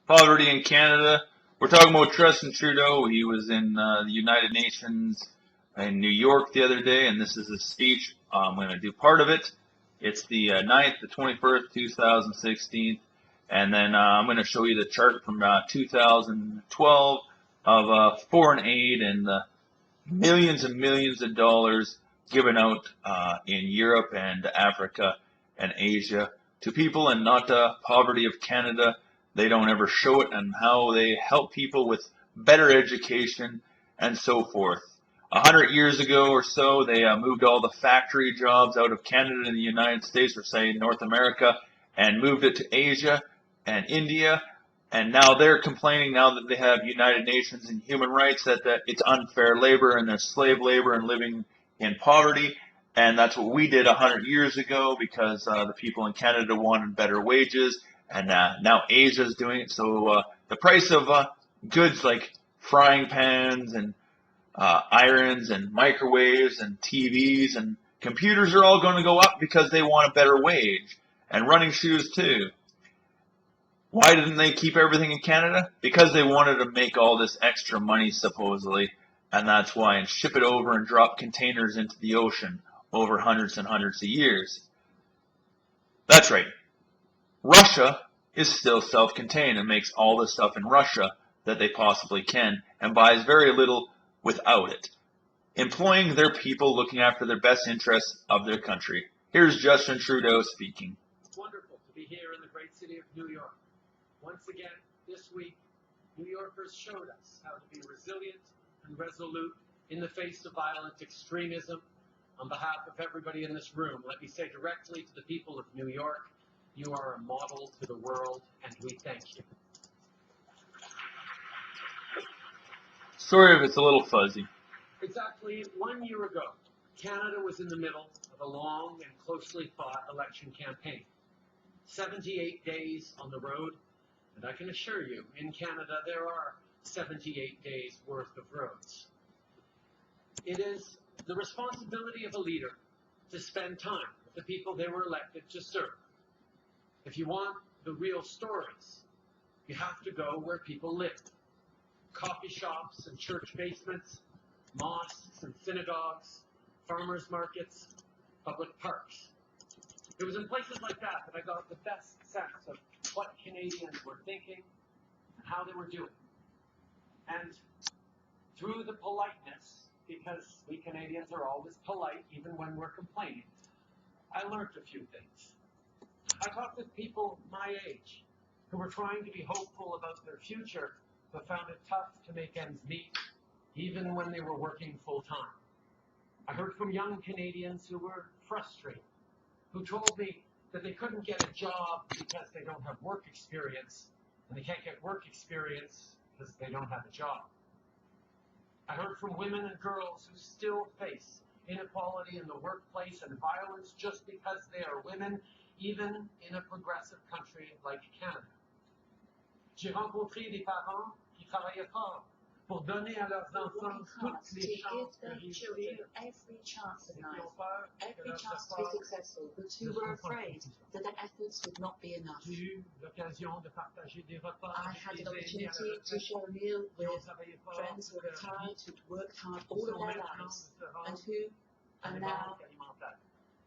Poverty in Canada. We're talking about Justin Trudeau. He was in the United Nations in New York the other day, and this is his speech. I'm going to do part of it. It's the 9th, the 21st, 2016, and then I'm going to show you the chart from 2012 of foreign aid and the millions and millions of dollars given out in Europe and Africa and Asia to people, and not poverty of Canada. They don't ever show it, and how they help people with better education and so forth. 100 years ago or so, they moved all the factory jobs out of Canada and the United States, or say North America, and moved it to Asia and India. And now they're complaining, now that they have United Nations and human rights, that it's unfair labor and there's slave labor and living in poverty. And that's what we did 100 years ago, because the people in Canada wanted better wages, and now Asia's doing it. So the price of goods like frying pans and irons and microwaves and TVs and computers are all going to go up because they want a better wage, and running shoes too. Why didn't they keep everything in Canada? Because they wanted to make all this extra money, supposedly, and that's why, and ship it over and drop containers into the ocean over hundreds and hundreds of years. That's right. Russia is still self-contained and makes all the stuff in Russia that they possibly can, and buys very little without it, employing their people, looking after their best interests of their country. Here's Justin Trudeau speaking. It's wonderful to be here in the great city of New York. Once again, this week, New Yorkers showed us how to be resilient and resolute in the face of violent extremism. On behalf of everybody in this room, let me say directly to the people of New York, you are a model to the world, and we thank you. Sorry if it's a little fuzzy. Exactly 1 year ago, Canada was in the middle of a long and closely fought election campaign. 78 days on the road, and I can assure you, in Canada, there are 78 days worth of roads. It is the responsibility of a leader to spend time with the people they were elected to serve. If you want the real stories, you have to go where people live. Coffee shops and church basements, mosques and synagogues, farmers markets, public parks. It was in places like that that I got the best sense of what Canadians were thinking and how they were doing. And through the politeness, because we Canadians are always polite even when we're complaining, I learned a few things. I talked with people my age who were trying to be hopeful about their future, but found it tough to make ends meet, even when they were working full-time. I heard from young Canadians who were frustrated, who told me that they couldn't get a job because they don't have work experience, and they can't get work experience because they don't have a job. I heard from women and girls who still face inequality in the workplace and violence just because they are women, even in a progressive country like Canada. J'ai rencontré des parents qui travaillaient fort pour donner à leurs enfants toutes les chances de réussir, every chance in et qui life, ont peur que every leurs chance to be efforts successful, but who were afraid that their efforts would not be enough. J'ai eu l'occasion de partager des repas I avec had des an aînés à opportunity la to retraite share a meal qui ont with travaillé fort friends who pour are leur vie, retired, who'd worked hard qui all of sont their maintenant lives, se and rendent who à are des now banques alimentaires.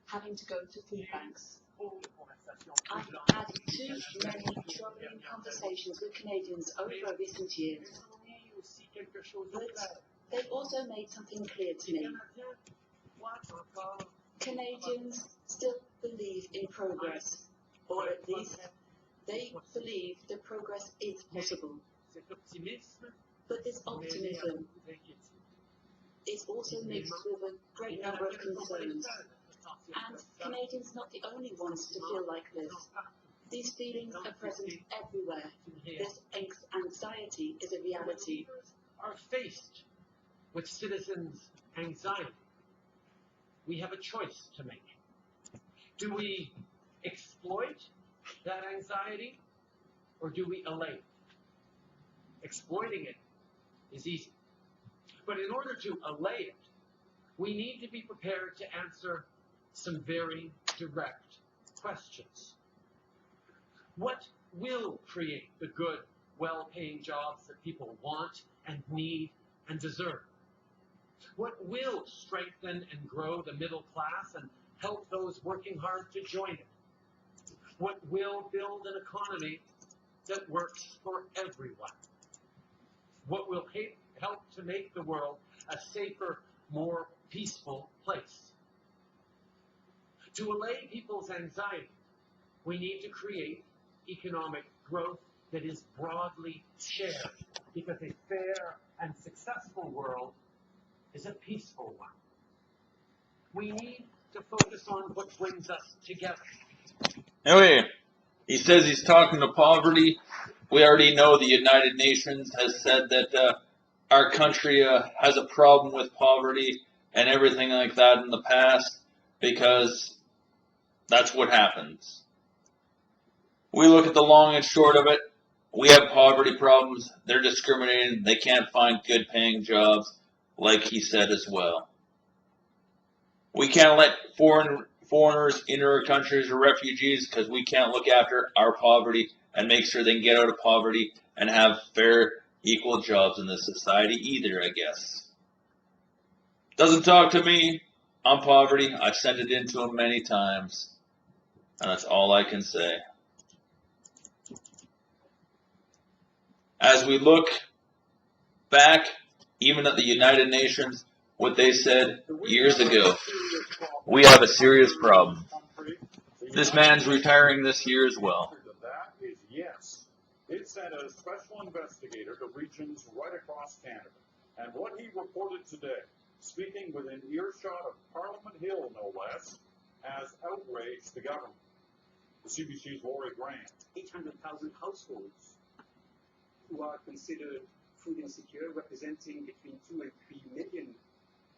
having to go to food J'ai eu banks. trop de conversations I've troublantes had too many troubling conversations with Canadians over recent years, Ils ont mis aussi quelque chose au but clair. they've also made something clear to Les me. Canadiens croient encore Canadians still believe in progress, or at least they believe that progress is possible. cet optimisme, But this mêlé à optimism beaucoup d'inquiétude. is also mixed with a great number of concerns. And Canadians not the only ones to feel like this. These feelings are present everywhere. This anxiety is a reality. Are faced with citizens' anxiety. We have a choice to make. Do we exploit that anxiety, or do we allay it? Exploiting it is easy. But in order to allay it, we need to be prepared to answer some very direct questions. What will create the good well-paying jobs that people want and need and deserve? What will strengthen and grow the middle class and help those working hard to join it? What will build an economy that works for everyone? What will help to make the world a safer, more peaceful place? To allay people's anxiety, we need to create economic growth that is broadly shared, because a fair and successful world is a peaceful one. We need to focus on what brings us together. Anyway, he says he's talking to poverty. We already know the United Nations has said that our country has a problem with poverty and everything like that in the past, because that's what happens. We look at the long and short of it. We have poverty problems. They're discriminated. They can't find good paying jobs, like he said as well. We can't let foreigners into our countries or refugees, because we can't look after our poverty and make sure they can get out of poverty and have fair, equal jobs in this society either, I guess. Doesn't talk to me. I'm poverty. I've sent it in to him many times. And that's all I can say. As we look back, even at the United Nations, what they said years ago, we have a serious problem. This man's retiring this year as well. That is yes. It sent a special investigator to regions right across Canada. And what he reported today, speaking within earshot of Parliament Hill, no less, has outraged the government. The CBC's Lori Grant. 800,000 households who are considered food insecure, representing between 2 and 3 million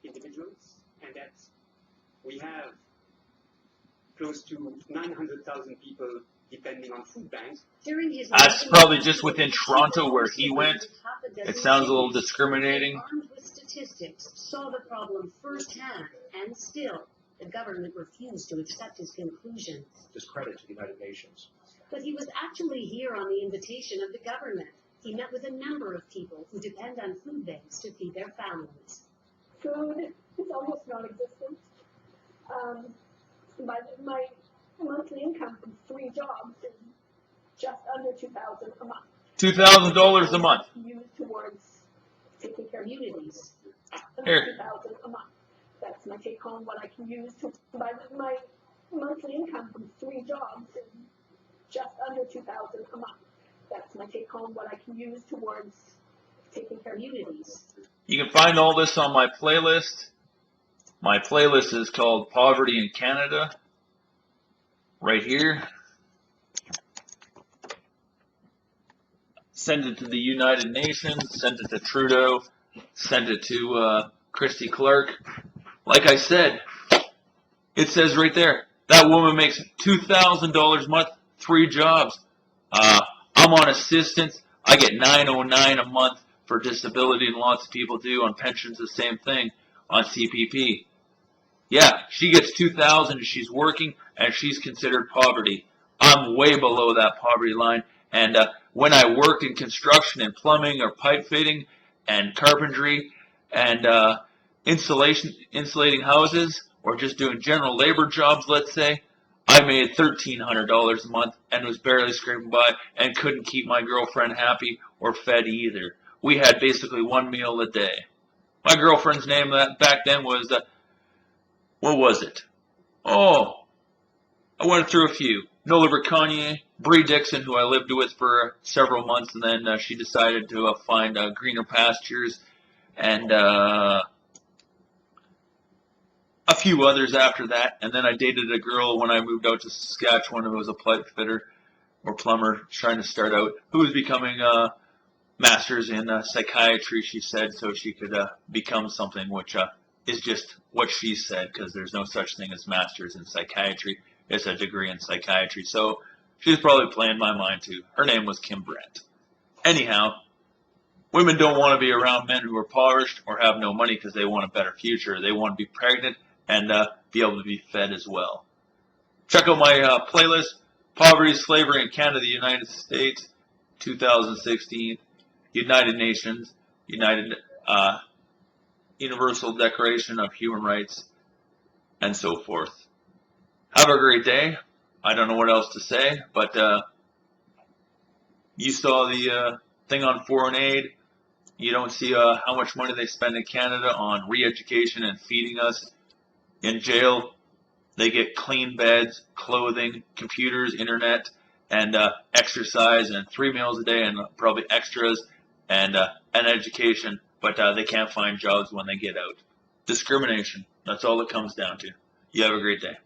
individuals, and that we have close to 900,000 people depending on food banks. That's probably just within Toronto where he went. It sounds a little discriminating. Armed with statistics, saw the problem firsthand, and still, the government refused to accept his conclusions. Discredit to the United Nations. But he was actually here on the invitation of the government. He met with a number of people who depend on food banks to feed their families. Food is almost non-existent. My monthly income from 3 jobs is just under $2,000 a month. $2,000 a month. Used towards taking care of Communities. Here. $2,000 a month. That's my take home. What I can use to buy my monthly income from 3 jobs is just under $2,000 a month. That's my take home. What I can use towards taking care of Communities. You can find all this on my playlist. My playlist is called Poverty in Canada. Right here. Send it to the United Nations. Send it to Trudeau. Send it to Christy Clark. Like I said, it says right there, that woman makes $2,000 a month, 3 jobs. I'm on assistance. I get $909 a month for disability, and lots of people do. On pensions, the same thing. On CPP. Yeah, she gets $2,000 and she's working, and she's considered poverty. I'm way below that poverty line. And when I worked in construction and plumbing or pipe fitting and carpentry and insulating houses, or just doing general labor jobs, let's say, I made $1,300 a month and was barely scraping by and couldn't keep my girlfriend happy or fed either. We had basically 1 meal a day. My girlfriend's name back then was, what was it? Oh, I went through a few. Nola Verconier, Bree Dixon, who I lived with for several months, and then she decided to find greener pastures, and a few others after that. And then I dated a girl when I moved out to Saskatchewan who was a pipe fitter or plumber trying to start out, who was becoming a master's in psychiatry, she said, so she could become something, which is just what she said, because there's no such thing as master's in psychiatry. It's a degree in psychiatry. So she was probably playing my mind too. Her name was Kim Brandt. Anyhow, women don't want to be around men who are impoverished or have no money because they want a better future. They want to be pregnant and be able to be fed as well. Check out my playlist, Poverty, Slavery in Canada, the United States, 2016 United Nations, Universal Declaration of Human Rights, and so forth. Have a great day. I don't know what else to say, but you saw the thing on foreign aid. You don't see how much money they spend in Canada on re-education and feeding us. In jail, they get clean beds, clothing, computers, internet, and exercise, and 3 meals a day, and probably extras, and an education. But they can't find jobs when they get out. Discrimination. That's all it comes down to. You have a great day.